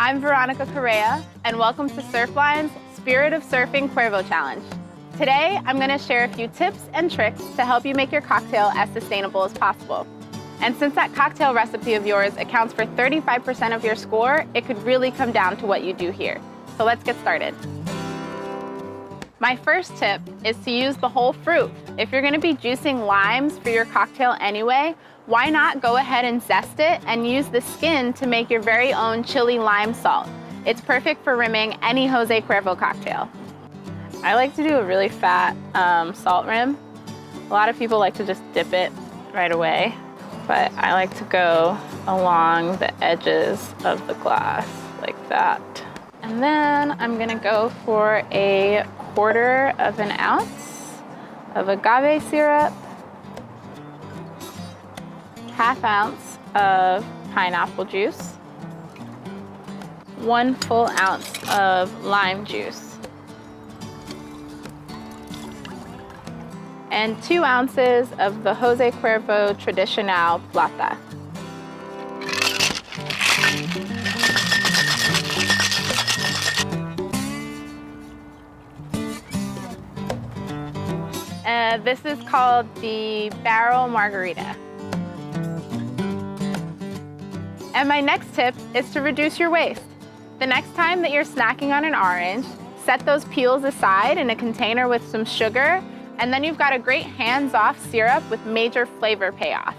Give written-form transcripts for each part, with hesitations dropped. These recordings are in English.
I'm Veronica Correa, and welcome to Surfline's Spirit of Surfing Cuervo Challenge. Today, I'm going to share a few tips and tricks to help you make your cocktail as sustainable as possible. And since that cocktail recipe of yours accounts for 35% of your score, it could really come down to what you do here. So let's get started. My first tip is to use the whole fruit. If you're going to be juicing limes for your cocktail anyway, why not go ahead and zest it and use the skin to make your very own chili lime salt. It's perfect for rimming any Jose Cuervo cocktail. I like to do a really fat salt rim. A lot of people like to just dip it right away, but I like to go along the edges of the glass like that. And then I'm gonna go for a 1/4 ounce of agave syrup, 1/2 ounce of pineapple juice, 1 full ounce of lime juice, and 2 ounces of the Jose Cuervo Tradicional Plata. This is called the barrel margarita. And my next tip is to reduce your waste. The next time that you're snacking on an orange, set those peels aside in a container with some sugar, and then you've got a great hands-off syrup with major flavor payoff.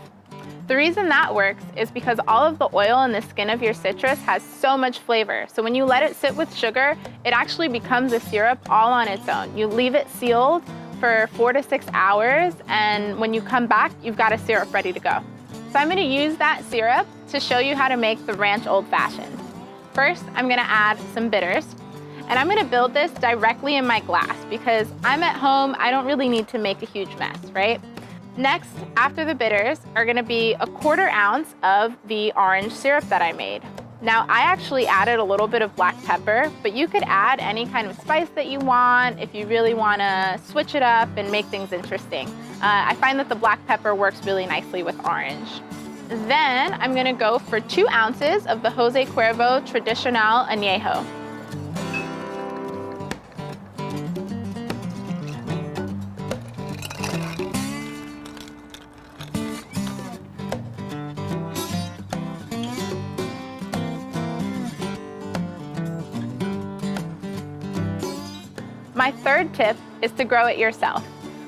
The reason that works is because all of the oil in the skin of your citrus has so much flavor. So when you let it sit with sugar, it actually becomes a syrup all on its own. You leave it sealed for 4 to 6 hours, and when you come back, you've got a syrup ready to go. So I'm gonna use that syrup to show you how to make the ranch old fashioned. First, I'm gonna add some bitters, and I'm gonna build this directly in my glass because I'm at home, I don't really need to make a huge mess, right? Next, after the bitters, are gonna be a 1/4 ounce of the orange syrup that I made. Now, I actually added a little bit of black pepper, but you could add any kind of spice that you want if you really wanna switch it up and make things interesting. I find that the black pepper works really nicely with orange. Then I'm gonna go for 2 ounces of the Jose Cuervo Tradicional Añejo. My third tip is to grow it yourself.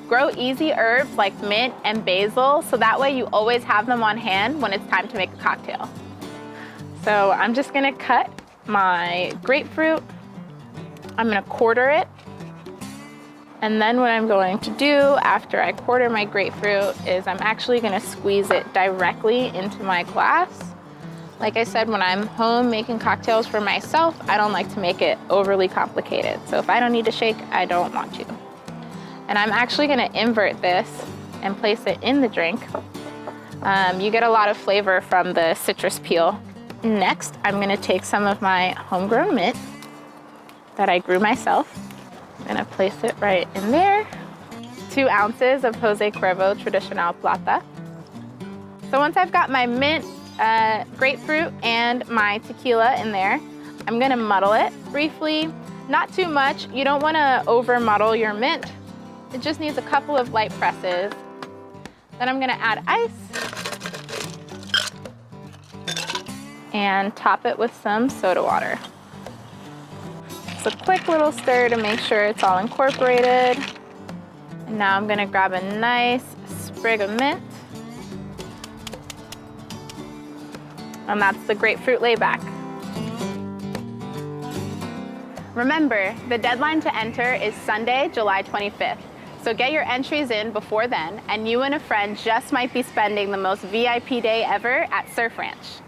Grow easy herbs like mint and basil so that way you always have them on hand when it's time to make a cocktail. So I'm just gonna cut my grapefruit. I'm gonna 1/4 it. And then what I'm going to do after I 1/4 my grapefruit is I'm actually gonna squeeze it directly into my glass. Like I said, when I'm home making cocktails for myself, I don't like to make it overly complicated. So if I don't need to shake, I don't want to. And I'm actually gonna invert this and place it in the drink. You get a lot of flavor from the citrus peel. Next, I'm gonna take some of my homegrown mint that I grew myself. I'm gonna place it right in there. 2 ounces of Jose Cuervo Tradicional Plata. So once I've got my mint, grapefruit, and my tequila in there, I'm gonna muddle it briefly. Not too much. You don't wanna over muddle your mint. It just needs a couple of light presses. Then I'm gonna add ice and top it with some soda water. It's a quick little stir to make sure it's all incorporated. And now I'm gonna grab a nice sprig of mint. And that's the grapefruit layback. Remember, the deadline to enter is Sunday, July 25th. So get your entries in before then, and you and a friend just might be spending the most VIP day ever at Surf Ranch.